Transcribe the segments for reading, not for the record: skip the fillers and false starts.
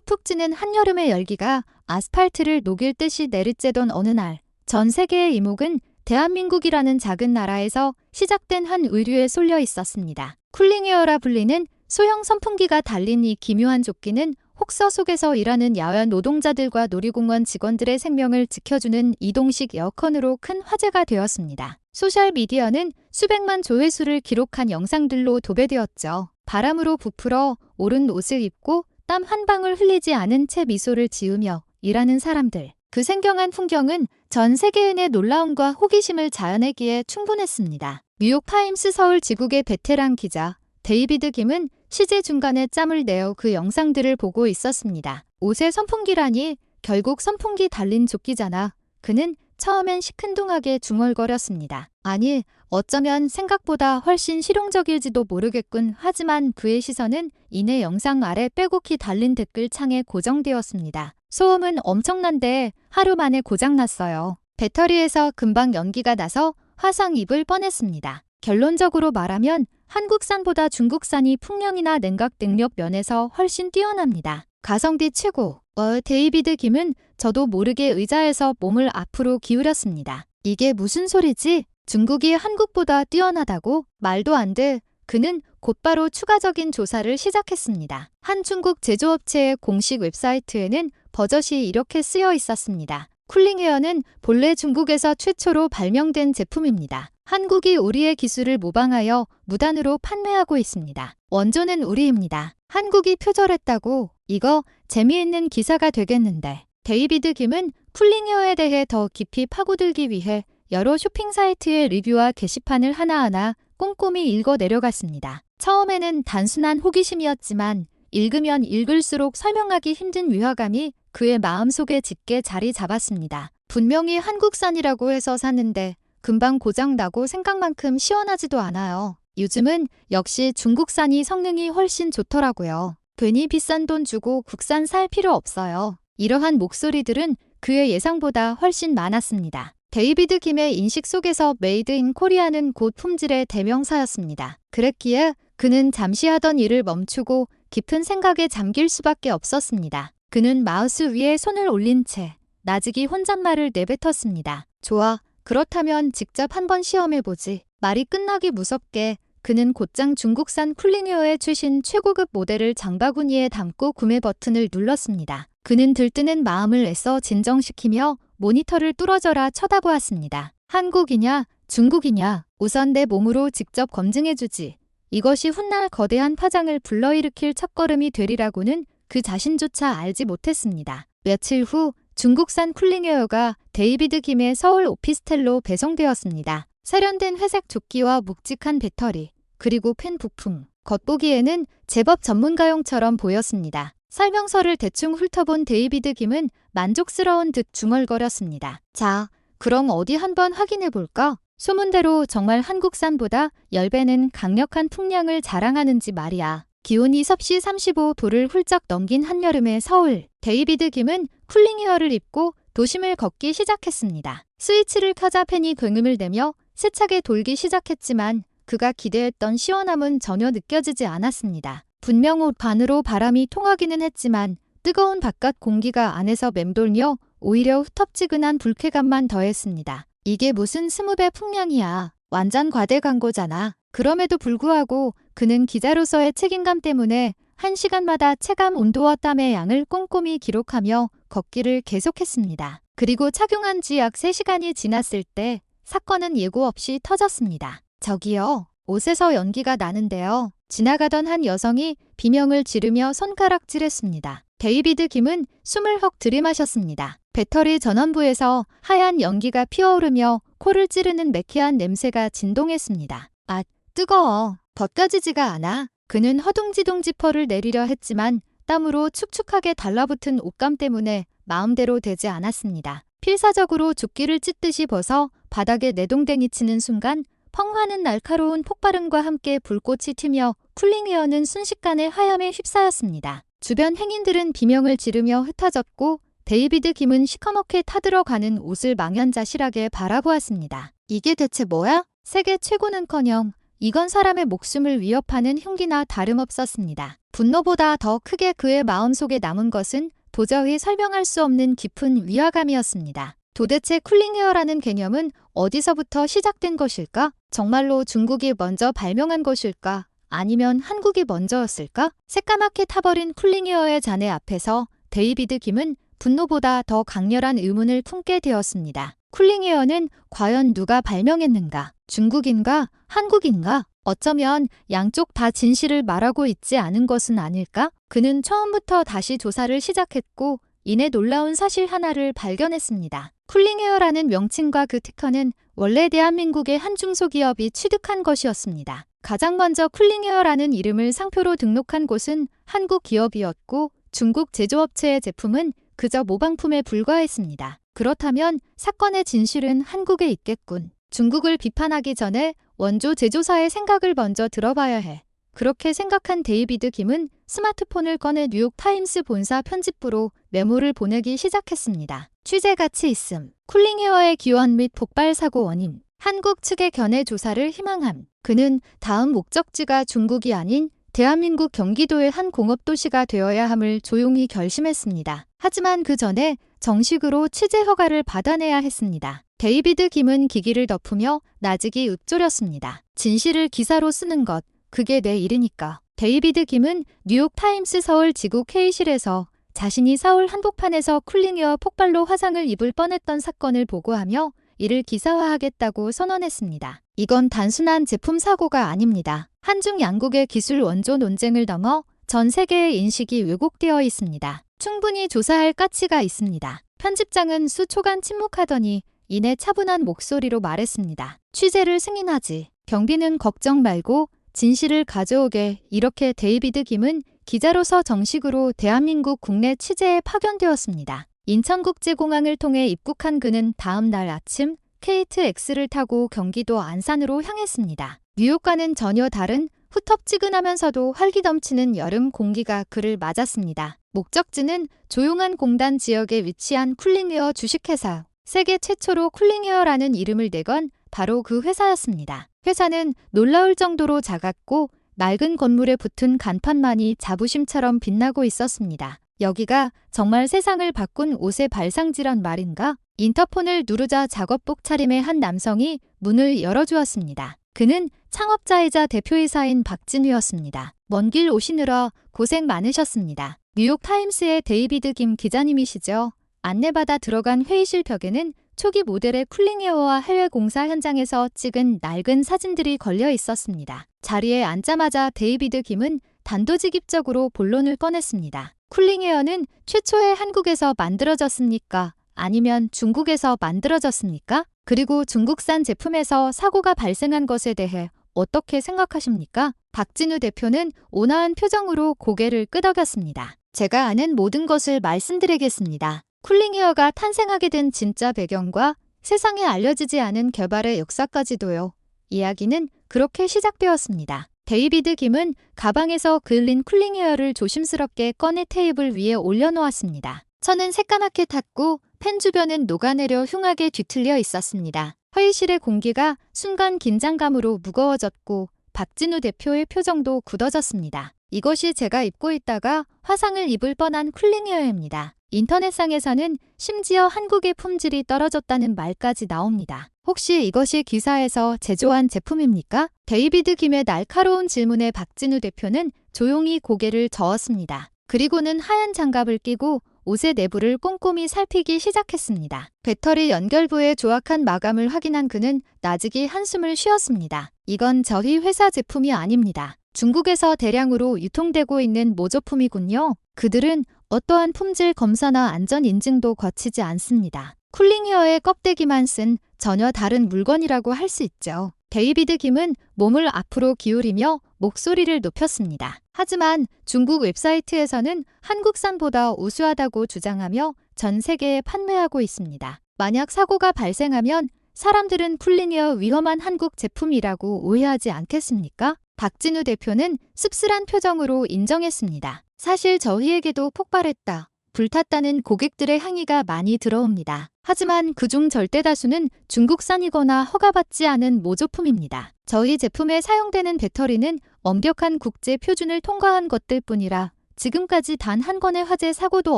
푹푹 찌는 한여름의 열기가 아스팔트를 녹일 듯이 내리쬐던 어느 날, 전 세계의 이목은 대한민국이라는 작은 나라에서 시작된 한 의류에 쏠려 있었습니다. 쿨링웨어라 불리는 소형 선풍기가 달린 이 기묘한 조끼는 혹서 속에서 일하는 야외 노동자들과 놀이공원 직원들의 생명을 지켜주는 이동식 에어컨으로 큰 화제가 되었습니다. 소셜미디어는 수백만 조회수를 기록한 영상들로 도배되었죠. 바람으로 부풀어 오른 옷을 입고 땀 한 방울 흘리지 않은 채 미소를 지으며 일하는 사람들. 그 생경한 풍경은 전 세계인의 놀라움과 호기심을 자아내기에 충분했습니다. 뉴욕 타임스 서울 지국의 베테랑 기자 데이비드 김은 시제 중간에 짬을 내어 그 영상들을 보고 있었습니다. 옷에 선풍기라니 결국 선풍기 달린 조끼잖아. 그는 처음엔 시큰둥하게 중얼거렸습니다. 아니, 어쩌면 생각보다 훨씬 실용적일지도 모르겠군. 하지만 그의 시선은 이내 영상 아래 빼곡히 달린 댓글 창에 고정되었습니다. 소음은 엄청난데 하루 만에 고장났어요. 배터리에서 금방 연기가 나서 화상 입을 뻔했습니다. 결론적으로 말하면 한국산보다 중국산이 풍량이나 냉각 능력 면에서 훨씬 뛰어납니다. 가성비 최고. 데이비드 김은 저도 모르게 의자에서 몸을 앞으로 기울였습니다. 이게 무슨 소리지? 중국이 한국보다 뛰어나다고? 말도 안 돼. 그는 곧바로 추가적인 조사를 시작했습니다. 한 중국 제조업체의 공식 웹사이트에는 버젓이 이렇게 쓰여 있었습니다. 쿨링웨어는 본래 중국에서 최초로 발명된 제품입니다. 한국이 우리의 기술을 모방하여 무단으로 판매하고 있습니다. 원조는 우리입니다. 한국이 표절했다고? 이거 재미있는 기사가 되겠는데. 데이비드 김은 쿨링웨어에 대해 더 깊이 파고들기 위해 여러 쇼핑 사이트의 리뷰와 게시판을 하나하나 꼼꼼히 읽어 내려갔습니다. 처음에는 단순한 호기심이었지만 읽으면 읽을수록 설명하기 힘든 위화감이 그의 마음속에 짙게 자리 잡았습니다. 분명히 한국산이라고 해서 샀는데 금방 고장나고 생각만큼 시원하지도 않아요. 요즘은 역시 중국산이 성능이 훨씬 좋더라고요. 괜히 비싼 돈 주고 국산 살 필요 없어요. 이러한 목소리들은 그의 예상보다 훨씬 많았습니다. 데이비드 김의 인식 속에서 메이드 인 코리아는 곧 품질의 대명사였습니다. 그랬기에 그는 잠시 하던 일을 멈추고 깊은 생각에 잠길 수밖에 없었습니다. 그는 마우스 위에 손을 올린 채 나직이 혼잣말을 내뱉었습니다. 좋아, 그렇다면 직접 한번 시험해보지. 말이 끝나기 무섭게 그는 곧장 중국산 쿨링웨어의 최신 최고급 모델을 장바구니에 담고 구매 버튼을 눌렀습니다. 그는 들뜨는 마음을 애써 진정시키며 모니터를 뚫어져라 쳐다보았습니다. 한국이냐, 중국이냐, 우선 내 몸으로 직접 검증해주지. 이것이 훗날 거대한 파장을 불러일으킬 첫걸음이 되리라고는 그 자신조차 알지 못했습니다. 며칠 후 중국산 쿨링웨어가 데이비드 김의 서울 오피스텔로 배송되었습니다. 세련된 회색 조끼와 묵직한 배터리, 그리고 펜 부품. 겉보기에는 제법 전문가용처럼 보였습니다. 설명서를 대충 훑어본 데이비드 김은 만족스러운 듯 중얼거렸습니다. 자, 그럼 어디 한번 확인해볼까? 소문대로 정말 한국산보다 10배는 강력한 풍량을 자랑하는지 말이야. 기온이 섭씨 35도를 훌쩍 넘긴 한여름의 서울. 데이비드 김은 쿨링웨어를 입고 도심을 걷기 시작했습니다. 스위치를 켜자 팬이 굉음을 내며 세차게 돌기 시작했지만 그가 기대했던 시원함은 전혀 느껴지지 않았습니다. 분명 옷 반으로 바람이 통하기는 했지만 뜨거운 바깥 공기가 안에서 맴돌며 오히려 후텁지근한 불쾌감만 더했습니다. 이게 무슨 20배 풍량이야. 완전 과대 광고잖아. 그럼에도 불구하고 그는 기자로서의 책임감 때문에 1시간마다 체감 온도와 땀의 양을 꼼꼼히 기록하며 걷기를 계속했습니다. 그리고 착용한 지 약 3시간이 지났을 때 사건은 예고 없이 터졌습니다. 저기요, 옷에서 연기가 나는데요. 지나가던 한 여성이 비명을 지르며 손가락질했습니다. 데이비드 김은 숨을 헉 들이마셨습니다. 배터리 전원부에서 하얀 연기가 피어오르며 코를 찌르는 매캐한 냄새가 진동했습니다. 아, 뜨거워. 벗겨지지가 않아. 그는 허둥지둥 지퍼를 내리려 했지만 땀으로 축축하게 달라붙은 옷감 때문에 마음대로 되지 않았습니다. 필사적으로 조끼를 찢듯이 벗어 바닥에 내동댕이 치는 순간 펑 하는 날카로운 폭발음과 함께 불꽃이 튀며 쿨링웨어는 순식간에 하염에 휩싸였습니다. 주변 행인들은 비명을 지르며 흩어졌고 데이비드 김은 시커멓게 타들어가는 옷을 망연자실하게 바라보았습니다. 이게 대체 뭐야? 세계 최고는커녕 이건 사람의 목숨을 위협하는 흉기나 다름없었습니다. 분노보다 더 크게 그의 마음속에 남은 것은 도저히 설명할 수 없는 깊은 위화감이었습니다. 도대체 쿨링웨어라는 개념은 어디서부터 시작된 것일까? 정말로 중국이 먼저 발명한 것일까? 아니면 한국이 먼저였을까? 새까맣게 타버린 쿨링웨어의 잔해 앞에서 데이비드 김은 분노보다 더 강렬한 의문을 품게 되었습니다. 쿨링웨어는 과연 누가 발명했는가? 중국인가? 한국인가? 어쩌면 양쪽 다 진실을 말하고 있지 않은 것은 아닐까? 그는 처음부터 다시 조사를 시작했고 이내 놀라운 사실 하나를 발견했습니다. 쿨링웨어라는 명칭과 그 특허는 원래 대한민국의 한 중소기업이 취득한 것이었습니다. 가장 먼저 쿨링웨어라는 이름을 상표로 등록한 곳은 한국 기업이었고 중국 제조업체의 제품은 그저 모방품에 불과했습니다. 그렇다면 사건의 진실은 한국에 있겠군. 중국을 비판하기 전에 원조 제조사의 생각을 먼저 들어봐야 해. 그렇게 생각한 데이비드 김은 스마트폰을 꺼내 뉴욕타임스 본사 편집부로 메모를 보내기 시작했습니다. 취재 가치 있음. 쿨링웨어의 기원 및 폭발 사고 원인. 한국 측의 견해 조사를 희망함. 그는 다음 목적지가 중국이 아닌 대한민국 경기도의 한 공업도시가 되어야 함을 조용히 결심했습니다. 하지만 그 전에 정식으로 취재 허가를 받아내야 했습니다. 데이비드 김은 기기를 덮으며 나직이 읊조렸습니다. 진실을 기사로 쓰는 것, 그게 내 일이니까. 데이비드 김은 뉴욕타임스 서울 지국 회의실에서 자신이 서울 한복판에서 쿨링웨어 폭발로 화상을 입을 뻔했던 사건을 보고하며 이를 기사화하겠다고 선언했습니다. 이건 단순한 제품 사고가 아닙니다. 한중 양국의 기술 원조 논쟁을 넘어 전 세계의 인식이 왜곡되어 있습니다. 충분히 조사할 가치가 있습니다. 편집장은 수초간 침묵하더니 이내 차분한 목소리로 말했습니다. 취재를 승인하지. 경비는 걱정 말고 진실을 가져오게. 이렇게 데이비드 김은 기자로서 정식으로 대한민국 국내 취재에 파견되었습니다. 인천국제공항을 통해 입국한 그는 다음 날 아침 KTX를 타고 경기도 안산으로 향했습니다. 뉴욕과는 전혀 다른 후텁지근하면서도 활기 넘치는 여름 공기가 그를 맞았습니다. 목적지는 조용한 공단 지역에 위치한 쿨링웨어 주식회사. 세계 최초로 쿨링웨어라는 이름을 내건 바로 그 회사였습니다. 회사는 놀라울 정도로 작았고 낡은 건물에 붙은 간판만이 자부심처럼 빛나고 있었습니다. 여기가 정말 세상을 바꾼 옷의 발상지란 말인가? 인터폰을 누르자 작업복 차림의 한 남성이 문을 열어주었습니다. 그는 창업자이자 대표이사인 박진우였습니다. 먼 길 오시느라 고생 많으셨습니다. 뉴욕타임스의 데이비드 김 기자님이시죠? 안내받아 들어간 회의실 벽에는 초기 모델의 쿨링웨어와 해외 공사 현장에서 찍은 낡은 사진들이 걸려 있었습니다. 자리에 앉자마자 데이비드 김은 단도직입적으로 본론을 꺼냈습니다. 쿨링웨어는 최초에 한국에서 만들어졌습니까? 아니면 중국에서 만들어졌습니까? 그리고 중국산 제품에서 사고가 발생한 것에 대해 어떻게 생각하십니까? 박진우 대표는 온화한 표정으로 고개를 끄덕였습니다. 제가 아는 모든 것을 말씀드리겠습니다. 쿨링웨어가 탄생하게 된 진짜 배경과 세상에 알려지지 않은 개발의 역사까지도요. 이야기는 그렇게 시작되었습니다. 데이비드 김은 가방에서 그을린 쿨링웨어를 조심스럽게 꺼내 테이블 위에 올려놓았습니다. 천은 새까맣게 탔고 펜 주변은 녹아내려 흉하게 뒤틀려 있었습니다. 회의실의 공기가 순간 긴장감으로 무거워졌고 박진우 대표의 표정도 굳어졌습니다. 이것이 제가 입고 있다가 화상을 입을 뻔한 쿨링웨어입니다. 인터넷상에서는 심지어 한국의 품질이 떨어졌다는 말까지 나옵니다. 혹시 이것이 기사에서 제조한 제품입니까? 데이비드 김의 날카로운 질문에 박진우 대표는 조용히 고개를 저었습니다. 그리고는 하얀 장갑을 끼고 옷의 내부를 꼼꼼히 살피기 시작했습니다. 배터리 연결부의 조악한 마감을 확인한 그는 나직이 한숨을 쉬었습니다. 이건 저희 회사 제품이 아닙니다. 중국에서 대량으로 유통되고 있는 모조품이군요. 그들은 어떠한 품질 검사나 안전 인증도 거치지 않습니다. 쿨링웨어의 껍데기만 쓴 전혀 다른 물건이라고 할 수 있죠. 데이비드 김은 몸을 앞으로 기울이며 목소리를 높였습니다. 하지만 중국 웹사이트에서는 한국산보다 우수하다고 주장하며 전 세계에 판매하고 있습니다. 만약 사고가 발생하면 사람들은 쿨링웨어 위험한 한국 제품이라고 오해하지 않겠습니까? 박진우 대표는 씁쓸한 표정으로 인정했습니다. 사실 저희에게도 폭발했다. 불탔다는 고객들의 항의가 많이 들어옵니다. 하지만 그중 절대 다수는 중국산이거나 허가받지 않은 모조품입니다. 저희 제품에 사용되는 배터리는 엄격한 국제 표준을 통과한 것들 뿐이라 지금까지 단 한 건의 화재 사고도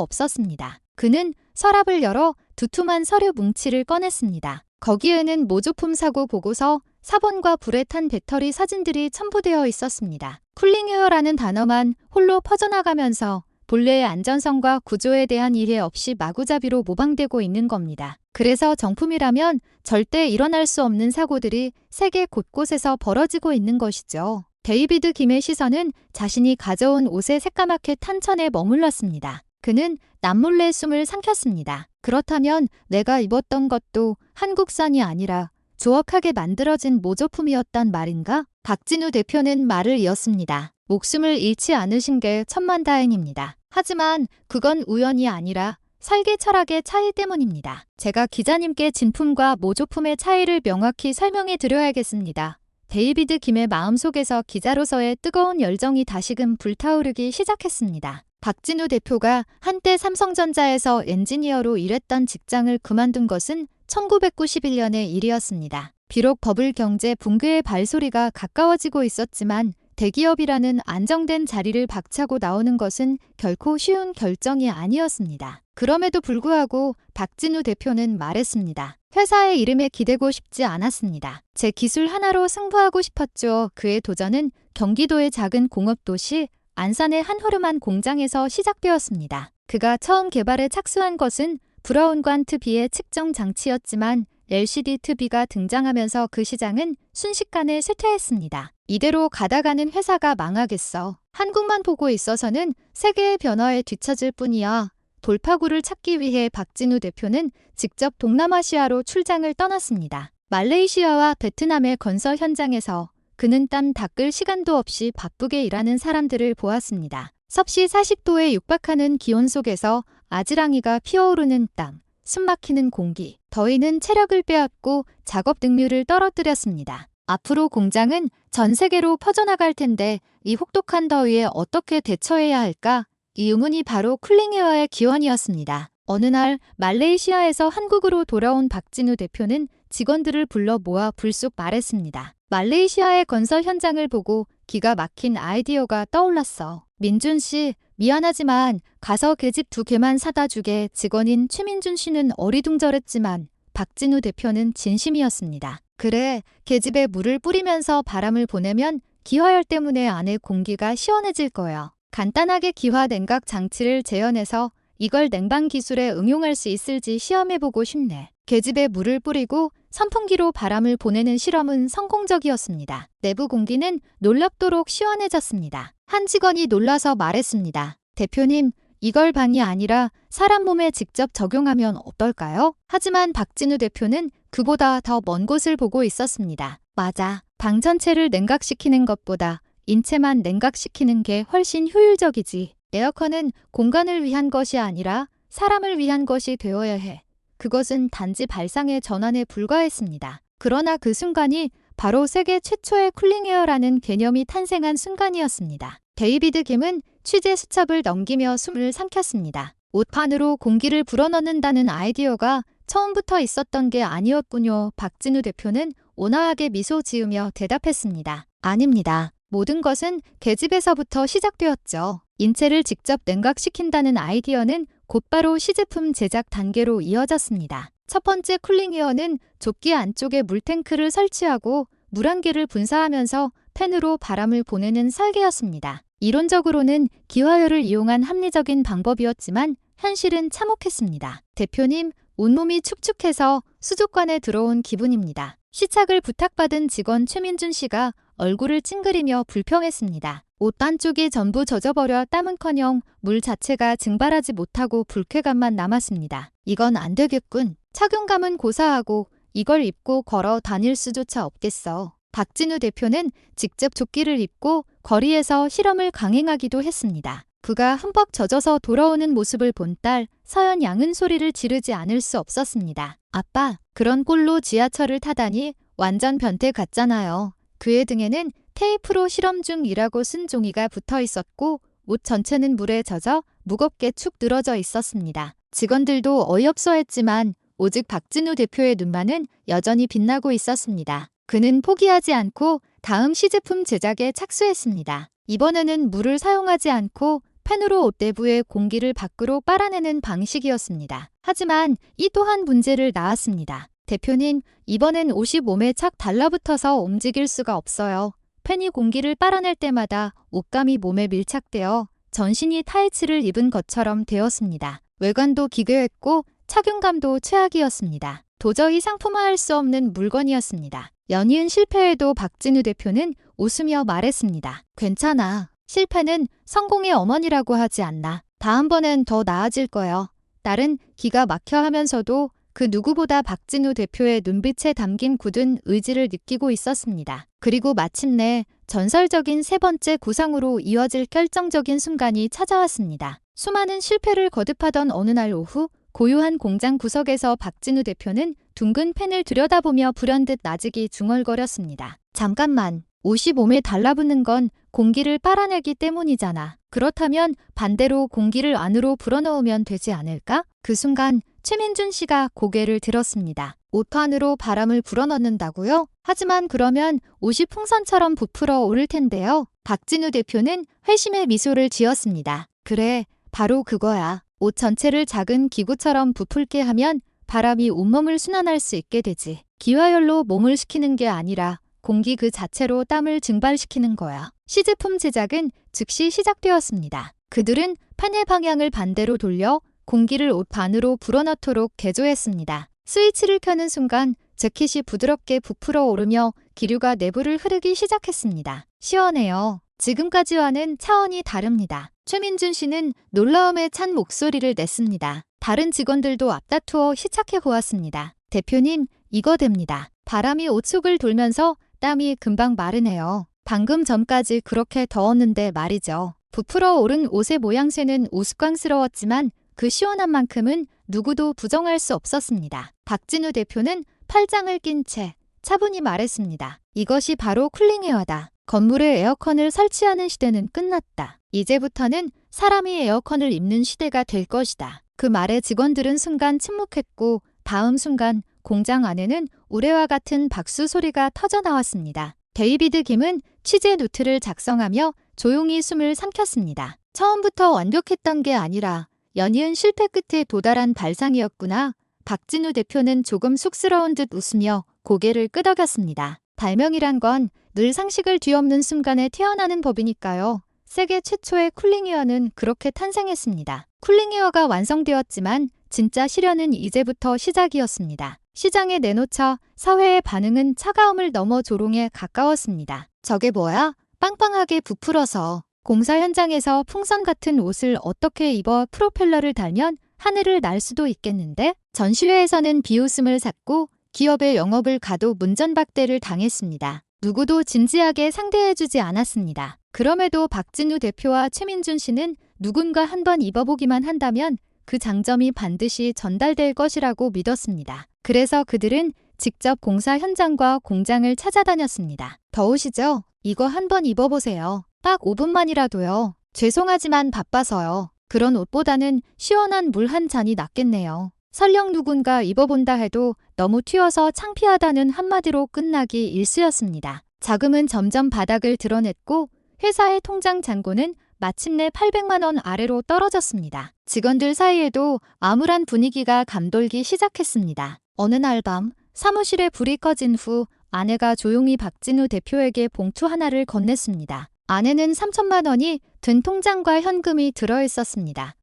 없었습니다. 그는 서랍을 열어 두툼한 서류 뭉치를 꺼냈습니다. 거기에는 모조품 사고 보고서, 사본과 불에 탄 배터리 사진들이 첨부되어 있었습니다. 쿨링웨어라는 단어만 홀로 퍼져나가면서 본래의 안전성과 구조에 대한 이해 없이 마구잡이로 모방되고 있는 겁니다. 그래서 정품이라면 절대 일어날 수 없는 사고들이 세계 곳곳에서 벌어지고 있는 것이죠. 데이비드 김의 시선은 자신이 가져온 옷의 새까맣게 탄 천에 머물렀습니다. 그는 남몰래 숨을 삼켰습니다. 그렇다면 내가 입었던 것도 한국산이 아니라 조악하게 만들어진 모조품이었단 말인가? 박진우 대표는 말을 이었습니다. 목숨을 잃지 않으신 게 천만다행입니다. 하지만 그건 우연이 아니라 설계 철학의 차이 때문입니다. 제가 기자님께 진품과 모조품의 차이를 명확히 설명해 드려야겠습니다. 데이비드 김의 마음속에서 기자로서의 뜨거운 열정이 다시금 불타오르기 시작했습니다. 박진우 대표가 한때 삼성전자에서 엔지니어로 일했던 직장을 그만둔 것은 1991년의 일이었습니다. 비록 버블 경제 붕괴의 발소리가 가까워지고 있었지만 대기업이라는 안정된 자리를 박차고 나오는 것은 결코 쉬운 결정이 아니었습니다. 그럼에도 불구하고 박진우 대표는 말했습니다. 회사의 이름에 기대고 싶지 않았습니다. 제 기술 하나로 승부하고 싶었죠. 그의 도전은 경기도의 작은 공업도시 안산의 한 허름한 공장에서 시작되었습니다. 그가 처음 개발에 착수한 것은 브라운 관트 B의 측정 장치였지만 LCD TV가 등장하면서 그 시장은 순식간에 쇠퇴했습니다. 이대로 가다가는 회사가 망하겠어. 한국만 보고 있어서는 세계의 변화에 뒤처질 뿐이야. 돌파구를 찾기 위해 박진우 대표는 직접 동남아시아로 출장을 떠났습니다. 말레이시아와 베트남의 건설 현장에서 그는 땀 닦을 시간도 없이 바쁘게 일하는 사람들을 보았습니다. 섭씨 40도에 육박하는 기온 속에서 아지랑이가 피어오르는 땀, 숨막히는 공기, 더위는 체력을 빼앗고 작업 능률을 떨어뜨렸습니다. 앞으로 공장은 전 세계로 퍼져나갈 텐데 이 혹독한 더위에 어떻게 대처해야 할까? 이 의문이 바로 쿨링웨어의 기원이었습니다. 어느 날 말레이시아에서 한국으로 돌아온 박진우 대표는 직원들을 불러 모아 불쑥 말했습니다. 말레이시아의 건설 현장을 보고 기가 막힌 아이디어가 떠올랐어. 민준 씨, 미안하지만 가서 계집 2개만 사다 주게. 직원인 최민준 씨는 어리둥절했지만 박진우 대표는 진심이었습니다. 그래, 계집에 물을 뿌리면서 바람을 보내면 기화열 때문에 안에 공기가 시원해질 거야. 간단하게 기화 냉각 장치를 재현해서 이걸 냉방 기술에 응용할 수 있을지 시험해보고 싶네. 계집에 물을 뿌리고 선풍기로 바람을 보내는 실험은 성공적이었습니다. 내부 공기는 놀랍도록 시원해졌습니다. 한 직원이 놀라서 말했습니다. 대표님, 이걸 방이 아니라 사람 몸에 직접 적용하면 어떨까요? 하지만 박진우 대표는 그보다 더 먼 곳을 보고 있었습니다. 맞아. 방 전체를 냉각시키는 것보다 인체만 냉각시키는 게 훨씬 효율적이지. 에어컨은 공간을 위한 것이 아니라 사람을 위한 것이 되어야 해. 그것은 단지 발상의 전환에 불과했습니다. 그러나 그 순간이 바로 세계 최초의 쿨링웨어라는 개념이 탄생한 순간이었습니다. 데이비드 김은 취재 수첩을 넘기며 숨을 삼켰습니다. 옷판으로 공기를 불어넣는다는 아이디어가 처음부터 있었던 게 아니었군요. 박진우 대표는 온화하게 미소 지으며 대답했습니다. 아닙니다. 모든 것은 계집에서부터 시작되었죠. 인체를 직접 냉각시킨다는 아이디어는 곧바로 시제품 제작 단계로 이어졌습니다. 첫 번째 쿨링웨어는 조끼 안쪽에 물탱크를 설치하고 물안개를 분사하면서 팬으로 바람을 보내는 설계였습니다. 이론적으로는 기화열을 이용한 합리적인 방법이었지만 현실은 참혹했습니다. 대표님, 온몸이 축축해서 수족관에 들어온 기분입니다. 시착을 부탁받은 직원 최민준 씨가 얼굴을 찡그리며 불평했습니다. 옷 안쪽이 전부 젖어버려 땀은커녕 물 자체가 증발하지 못하고 불쾌감만 남았습니다. 이건 안 되겠군. 착용감은 고사하고 이걸 입고 걸어 다닐 수조차 없겠어. 박진우 대표는 직접 조끼를 입고 거리에서 실험을 강행하기도 했습니다. 그가 흠뻑 젖어서 돌아오는 모습을 본 딸 서연 양은 소리를 지르지 않을 수 없었습니다. 아빠, 그런 꼴로 지하철을 타다니 완전 변태 같잖아요. 그의 등에는 테이프로 실험 중이라고 쓴 종이가 붙어 있었고 옷 전체는 물에 젖어 무겁게 축 늘어져 있었습니다. 직원들도 어이없어했지만 오직 박진우 대표의 눈만은 여전히 빛나고 있었습니다. 그는 포기하지 않고 다음 시제품 제작에 착수했습니다. 이번에는 물을 사용하지 않고 팬으로 옷 내부의 공기를 밖으로 빨아내는 방식이었습니다. 하지만 이 또한 문제를 낳았습니다. 대표님, 이번엔 옷이 몸에 착 달라붙어서 움직일 수가 없어요. 팬이 공기를 빨아낼 때마다 옷감이 몸에 밀착되어 전신이 타이츠를 입은 것처럼 되었습니다. 외관도 기괴했고 착용감도 최악이었습니다. 도저히 상품화할 수 없는 물건이었습니다. 연이은 실패에도 박진우 대표는 웃으며 말했습니다. 괜찮아. 실패는 성공의 어머니라고 하지 않나. 다음번엔 더 나아질 거야. 딸은 기가 막혀 하면서도 그 누구보다 박진우 대표의 눈빛에 담긴 굳은 의지를 느끼고 있었습니다. 그리고 마침내 전설적인 세 번째 구상으로 이어질 결정적인 순간이 찾아왔습니다. 수많은 실패를 거듭하던 어느 날 오후 고요한 공장 구석에서 박진우 대표는 둥근 펜을 들여다보며 불현듯 나직이 중얼거렸습니다. 잠깐만, 옷이 몸에 달라붙는 건 공기를 빨아내기 때문이잖아. 그렇다면 반대로 공기를 안으로 불어넣으면 되지 않을까? 그 순간 최민준 씨가 고개를 들었습니다. 옷 안으로 바람을 불어넣는다고요? 하지만 그러면 옷이 풍선처럼 부풀어 오를 텐데요. 박진우 대표는 회심의 미소를 지었습니다. 그래, 바로 그거야. 옷 전체를 작은 기구처럼 부풀게 하면 바람이 온몸을 순환할 수 있게 되지. 기화열로 몸을 식히는 게 아니라 공기 그 자체로 땀을 증발시키는 거야. 시제품 제작은 즉시 시작되었습니다. 그들은 판의 방향을 반대로 돌려 공기를 옷 반으로 불어넣도록 개조했습니다. 스위치를 켜는 순간 재킷이 부드럽게 부풀어 오르며 기류가 내부를 흐르기 시작했습니다. 시원해요. 지금까지와는 차원이 다릅니다. 최민준 씨는 놀라움에 찬 목소리를 냈습니다. 다른 직원들도 앞다투어 시착해 보았습니다. 대표님, 이거 됩니다. 바람이 옷 속을 돌면서 땀이 금방 마르네요. 방금 전까지 그렇게 더웠는데 말이죠. 부풀어 오른 옷의 모양새는 우스꽝스러웠지만 그 시원한 만큼은 누구도 부정할 수 없었습니다. 박진우 대표는 팔짱을 낀 채 차분히 말했습니다. 이것이 바로 쿨링웨어다. 건물에 에어컨을 설치하는 시대는 끝났다. 이제부터는 사람이 에어컨을 입는 시대가 될 것이다. 그 말에 직원들은 순간 침묵했고 다음 순간 공장 안에는 우레와 같은 박수 소리가 터져나왔습니다. 데이비드 김은 취재 노트를 작성하며 조용히 숨을 삼켰습니다. 처음부터 완벽했던 게 아니라 연이은 실패 끝에 도달한 발상이었구나. 박진우 대표는 조금 쑥스러운 듯 웃으며 고개를 끄덕였습니다. 발명이란 건 늘 상식을 뒤엎는 순간에 태어나는 법이니까요. 세계 최초의 쿨링웨어는 그렇게 탄생했습니다. 쿨링웨어가 완성되었지만 진짜 실현은 이제부터 시작이었습니다. 시장에 내놓자 사회의 반응은 차가움을 넘어 조롱에 가까웠습니다. 저게 뭐야? 빵빵하게 부풀어서. 공사 현장에서 풍선 같은 옷을 어떻게 입어 프로펠러를 달면 하늘을 날 수도 있겠는데? 전시회에서는 비웃음을 샀고 기업의 영업을 가도 문전박대를 당했습니다. 누구도 진지하게 상대해주지 않았습니다. 그럼에도 박진우 대표와 최민준 씨는 누군가 한번 입어보기만 한다면 그 장점이 반드시 전달될 것이라고 믿었습니다. 그래서 그들은 직접 공사 현장과 공장을 찾아다녔습니다. 더우시죠? 이거 한번 입어보세요. 딱 5분만이라도요. 죄송하지만 바빠서요. 그런 옷보다는 시원한 물 한 잔이 낫겠네요. 설령 누군가 입어본다 해도 너무 튀어서 창피하다는 한마디로 끝나기 일쑤였습니다. 자금은 점점 바닥을 드러냈고 회사의 통장 잔고는 마침내 800만 원 아래로 떨어졌습니다. 직원들 사이에도 암울한 분위기가 감돌기 시작했습니다. 어느 날 밤 사무실에 불이 꺼진 후 아내가 조용히 박진우 대표에게 봉투 하나를 건넸습니다. 안에는 3천만 원이 든 통장과 현금이 들어있었습니다.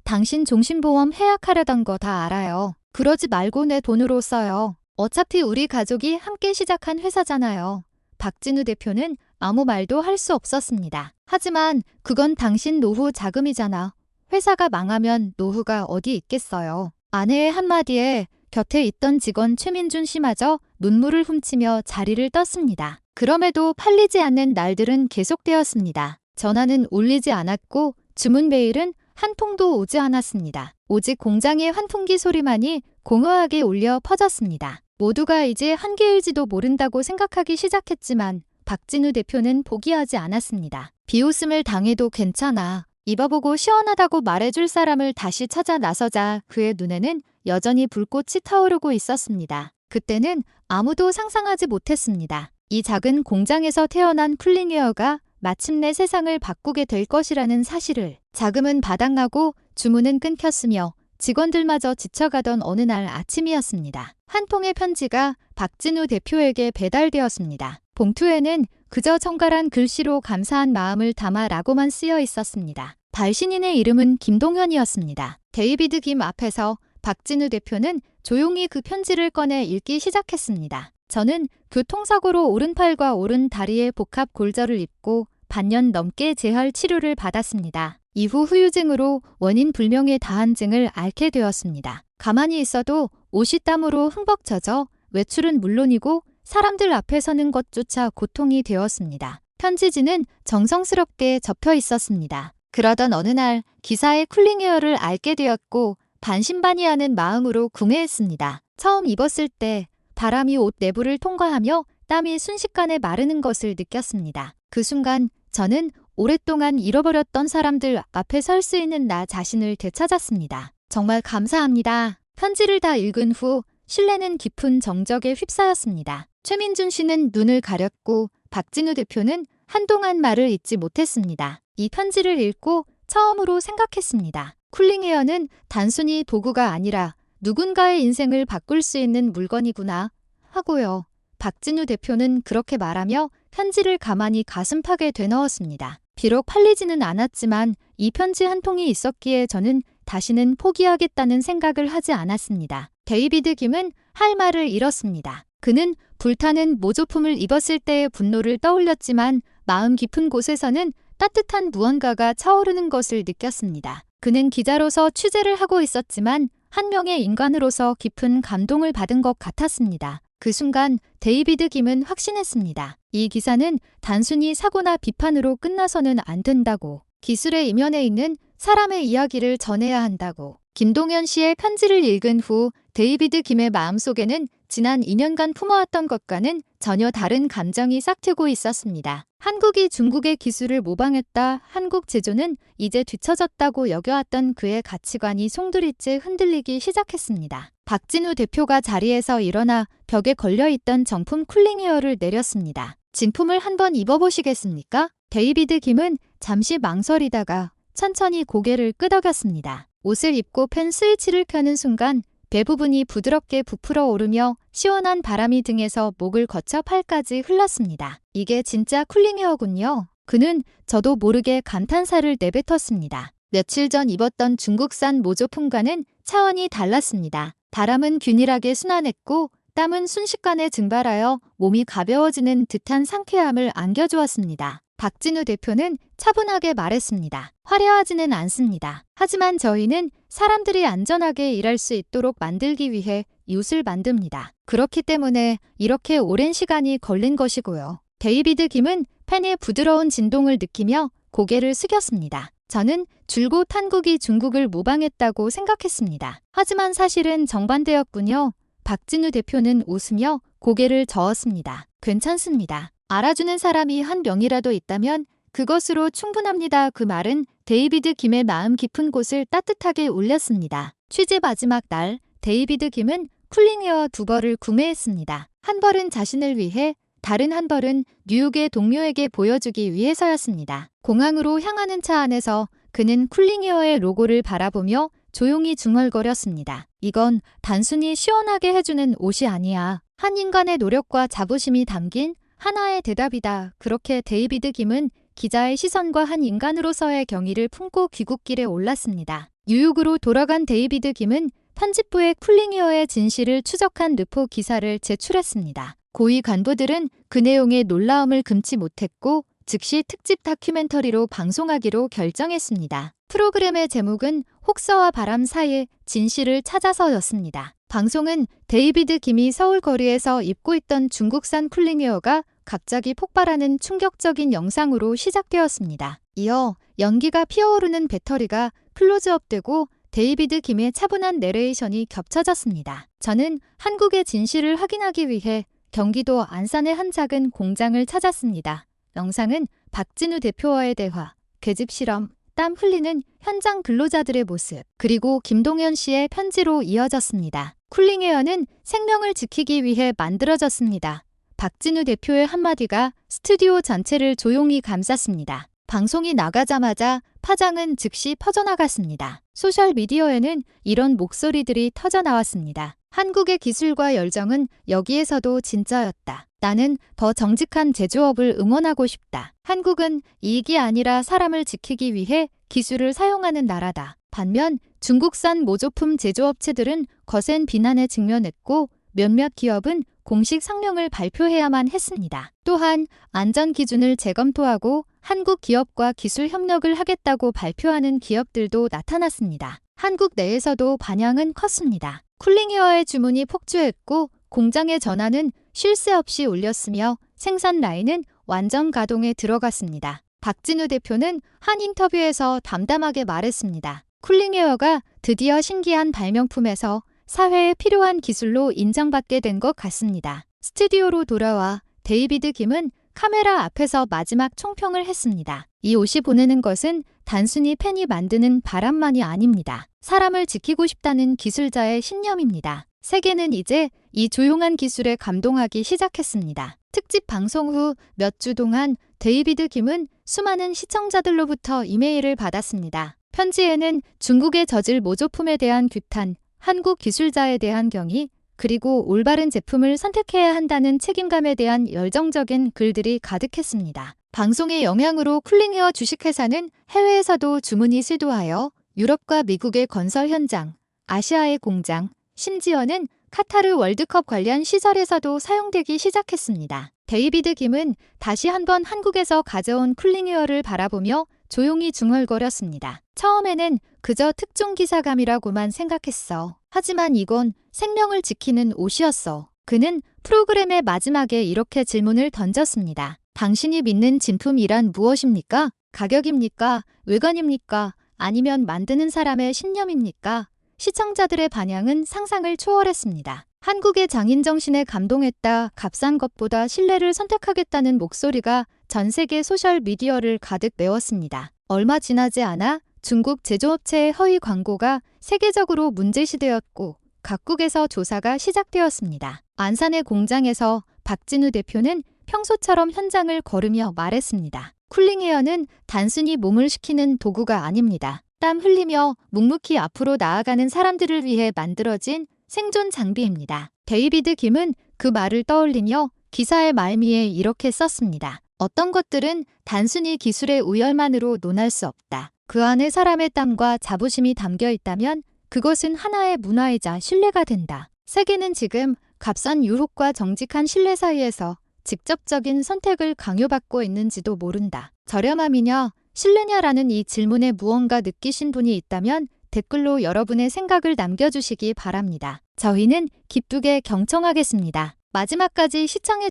당신 종신보험 해약하려던 거 다 알아요. 그러지 말고 내 돈으로 써요. 어차피 우리 가족이 함께 시작한 회사잖아요. 박진우 대표는 아무 말도 할 수 없었습니다. 하지만 그건 당신 노후 자금이잖아. 회사가 망하면 노후가 어디 있겠어요. 아내의 한마디에 곁에 있던 직원 최민준 씨마저 눈물을 훔치며 자리를 떴습니다. 그럼에도 팔리지 않는 날들은 계속되었습니다. 전화는 울리지 않았고 주문 메일은 한 통도 오지 않았습니다. 오직 공장의 환풍기 소리만이 공허하게 울려 퍼졌습니다. 모두가 이제 한계일지도 모른다고 생각하기 시작했지만 박진우 대표는 포기하지 않았습니다. 비웃음을 당해도 괜찮아. 입어보고 시원하다고 말해줄 사람을 다시 찾아 나서자 그의 눈에는 여전히 불꽃이 타오르고 있었습니다. 그때는 아무도 상상하지 못했습니다. 이 작은 공장에서 태어난 쿨링웨어가 마침내 세상을 바꾸게 될 것이라는 사실을. 자금은 바닥나고 주문은 끊겼으며 직원들마저 지쳐가던 어느 날 아침이었습니다. 한 통의 편지가 박진우 대표에게 배달되었습니다. 봉투에는 그저 정갈한 글씨로 감사한 마음을 담아라고만 쓰여 있었습니다. 발신인의 이름은 김동현이었습니다. 데이비드 김 앞에서 박진우 대표는 조용히 그 편지를 꺼내 읽기 시작했습니다. 저는 교통사고로 오른팔과 오른다리에 복합 골절을 입고 반년 넘게 재활 치료를 받았습니다. 이후 후유증으로 원인 불명의 다한증을 앓게 되었습니다. 가만히 있어도 옷이 땀으로 흠벅 젖어 외출은 물론이고 사람들 앞에 서는 것조차 고통이 되었습니다. 편지지는 정성스럽게 접혀 있었습니다. 그러던 어느 날 기사의 쿨링웨어를 앓게 되었고 반신반의하는 마음으로 구매했습니다. 처음 입었을 때 바람이 옷 내부를 통과하며 땀이 순식간에 마르는 것을 느꼈습니다. 그 순간 저는 오랫동안 잃어버렸던 사람들 앞에 설 수 있는 나 자신을 되찾았습니다. 정말 감사합니다. 편지를 다 읽은 후 신뢰는 깊은 정적에 휩싸였습니다. 최민준 씨는 눈을 가렸고 박진우 대표는 한동안 말을 잇지 못했습니다. 이 편지를 읽고 처음으로 생각했습니다. 쿨링웨어는 단순히 도구가 아니라 누군가의 인생을 바꿀 수 있는 물건이구나 하고요. 박진우 대표는 그렇게 말하며 편지를 가만히 가슴팍에 되넣었습니다. 비록 팔리지는 않았지만 이 편지 한 통이 있었기에 저는 다시는 포기하겠다는 생각을 하지 않았습니다. 데이비드 김은 할 말을 잃었습니다. 그는 불타는 모조품을 입었을 때의 분노를 떠올렸지만 마음 깊은 곳에서는 따뜻한 무언가가 차오르는 것을 느꼈습니다. 그는 기자로서 취재를 하고 있었지만 한 명의 인간으로서 깊은 감동을 받은 것 같았습니다. 그 순간 데이비드 김은 확신했습니다. 이 기사는 단순히 사고나 비판으로 끝나서는 안 된다고. 기술의 이면에 있는 사람의 이야기를 전해야 한다고. 김동현 씨의 편지를 읽은 후 데이비드 김의 마음속에는 지난 2년간 품어왔던 것과는 전혀 다른 감정이 싹트고 있었습니다. 한국이 중국의 기술을 모방했다. 한국 제조는 이제 뒤처졌다고 여겨왔던 그의 가치관이 송두리째 흔들리기 시작했습니다. 박진우 대표가 자리에서 일어나 벽에 걸려있던 정품 쿨링웨어를 내렸습니다. 진품을 한번 입어보시겠습니까? 데이비드 김은 잠시 망설이다가 천천히 고개를 끄덕였습니다. 옷을 입고 펜 스위치를 켜는 순간 배 부분이 부드럽게 부풀어 오르며 시원한 바람이 등에서 목을 거쳐 팔까지 흘렀습니다. 이게 진짜 쿨링웨어군요. 그는 저도 모르게 감탄사를 내뱉었습니다. 며칠 전 입었던 중국산 모조품과는 차원이 달랐습니다. 바람은 균일하게 순환했고 땀은 순식간에 증발하여 몸이 가벼워지는 듯한 상쾌함을 안겨주었습니다. 박진우 대표는 차분하게 말했습니다. 화려하지는 않습니다. 하지만 저희는 사람들이 안전하게 일할 수 있도록 만들기 위해 이 옷을 만듭니다. 그렇기 때문에 이렇게 오랜 시간이 걸린 것이고요. 데이비드 김은 펜의 부드러운 진동을 느끼며 고개를 숙였습니다. 저는 줄곧 한국이 중국을 모방했다고 생각했습니다. 하지만 사실은 정반대였군요. 박진우 대표는 웃으며 고개를 저었습니다. 괜찮습니다. 알아주는 사람이 한 명이라도 있다면 그것으로 충분합니다. 그 말은 데이비드 김의 마음 깊은 곳을 따뜻하게 울렸습니다. 취재 마지막 날 데이비드 김은 쿨링웨어 2벌을 구매했습니다. 한 벌은 자신을 위해, 다른 한 벌은 뉴욕의 동료에게 보여주기 위해서였습니다. 공항으로 향하는 차 안에서 그는 쿨링웨어의 로고를 바라보며 조용히 중얼거렸습니다. 이건 단순히 시원하게 해주는 옷이 아니야. 한 인간의 노력과 자부심이 담긴 하나의 대답이다. 그렇게 데이비드 김은 기자의 시선과 한 인간으로서의 경의를 품고 귀국길에 올랐습니다. 뉴욕으로 돌아간 데이비드 김은 편집부에 쿨링웨어의 진실을 추적한 르포 기사를 제출했습니다. 고위 간부들은 그 내용에 놀라움을 금치 못했고 즉시 특집 다큐멘터리로 방송하기로 결정했습니다. 프로그램의 제목은 혹서와 바람 사이의 진실을 찾아서였습니다. 방송은 데이비드 김이 서울 거리에서 입고 있던 중국산 쿨링웨어가 갑자기 폭발하는 충격적인 영상으로 시작되었습니다. 이어 연기가 피어오르는 배터리가 클로즈업되고 데이비드 김의 차분한 내레이션이 겹쳐졌습니다. 저는 한국의 진실을 확인하기 위해 경기도 안산의 한 작은 공장을 찾았습니다. 영상은 박진우 대표와의 대화, 계집 실험, 땀 흘리는 현장 근로자들의 모습, 그리고 김동현 씨의 편지로 이어졌습니다. 쿨링에어는 생명을 지키기 위해 만들어졌습니다. 박진우 대표의 한마디가 스튜디오 전체를 조용히 감쌌습니다. 방송이 나가자마자 파장은 즉시 퍼져나갔습니다. 소셜미디어에는 이런 목소리들이 터져나왔습니다. 한국의 기술과 열정은 여기에서도 진짜였다. 나는 더 정직한 제조업을 응원하고 싶다. 한국은 이익이 아니라 사람을 지키기 위해 기술을 사용하는 나라다. 반면 중국산 모조품 제조업체들은 거센 비난에 직면했고 몇몇 기업은 공식 상명을 발표해야만 했습니다. 또한 안전 기준을 재검토하고 한국 기업과 기술 협력을 하겠다고 발표하는 기업들도 나타났습니다. 한국 내에서도 반향은 컸습니다. 쿨링웨어의 주문이 폭주했고 공장의 전화는 쉴 새 없이 울렸으며 생산 라인은 완전 가동에 들어갔습니다. 박진우 대표는 한 인터뷰에서 담담하게 말했습니다. 쿨링웨어가 드디어 신기한 발명품에서 사회에 필요한 기술로 인정받게 된 것 같습니다. 스튜디오로 돌아와 데이비드 김은 카메라 앞에서 마지막 총평을 했습니다. 이 옷이 보내는 것은 단순히 팬이 만드는 바람만이 아닙니다. 사람을 지키고 싶다는 기술자의 신념입니다. 세계는 이제 이 조용한 기술에 감동하기 시작했습니다. 특집 방송 후 몇 주 동안 데이비드 김은 수많은 시청자들로부터 이메일을 받았습니다. 편지에는 중국의 저질 모조품에 대한 규탄, 한국 기술자에 대한 경의, 그리고 올바른 제품을 선택해야 한다는 책임감에 대한 열정적인 글들이 가득했습니다. 방송의 영향으로 쿨링웨어 주식회사는 해외에서도 주문이 쇄도하여 유럽과 미국의 건설 현장, 아시아의 공장, 심지어는 카타르 월드컵 관련 시설에서도 사용되기 시작했습니다. 데이비드 김은 다시 한번 한국에서 가져온 쿨링웨어를 바라보며 조용히 중얼거렸습니다. 처음에는 그저 특종 기사감이라고만 생각했어. 하지만 이건 생명을 지키는 옷이었어. 그는 프로그램의 마지막에 이렇게 질문을 던졌습니다. 당신이 믿는 진품이란 무엇입니까? 가격입니까? 외관입니까? 아니면 만드는 사람의 신념입니까? 시청자들의 반향은 상상을 초월했습니다. 한국의 장인 정신에 감동했다. 값싼 것보다 신뢰를 선택하겠다는 목소리가 전 세계 소셜미디어를 가득 메웠습니다. 얼마 지나지 않아 중국 제조업체의 허위 광고가 세계적으로 문제시되었고 각국에서 조사가 시작되었습니다. 안산의 공장에서 박진우 대표는 평소처럼 현장을 걸으며 말했습니다. 쿨링웨어는 단순히 몸을 식히는 도구가 아닙니다. 땀 흘리며 묵묵히 앞으로 나아가는 사람들을 위해 만들어진 생존 장비입니다. 데이비드 김은 그 말을 떠올리며 기사의 말미에 이렇게 썼습니다. 어떤 것들은 단순히 기술의 우열만으로 논할 수 없다. 그 안에 사람의 땀과 자부심이 담겨 있다면 그것은 하나의 문화이자 신뢰가 된다. 세계는 지금 값싼 유혹과 정직한 신뢰 사이에서 직접적인 선택을 강요받고 있는지도 모른다. 저렴함이냐, 신뢰냐라는 이 질문에 무언가 느끼신 분이 있다면 댓글로 여러분의 생각을 남겨주시기 바랍니다. 저희는 기쁘게 경청하겠습니다. 마지막까지 시청해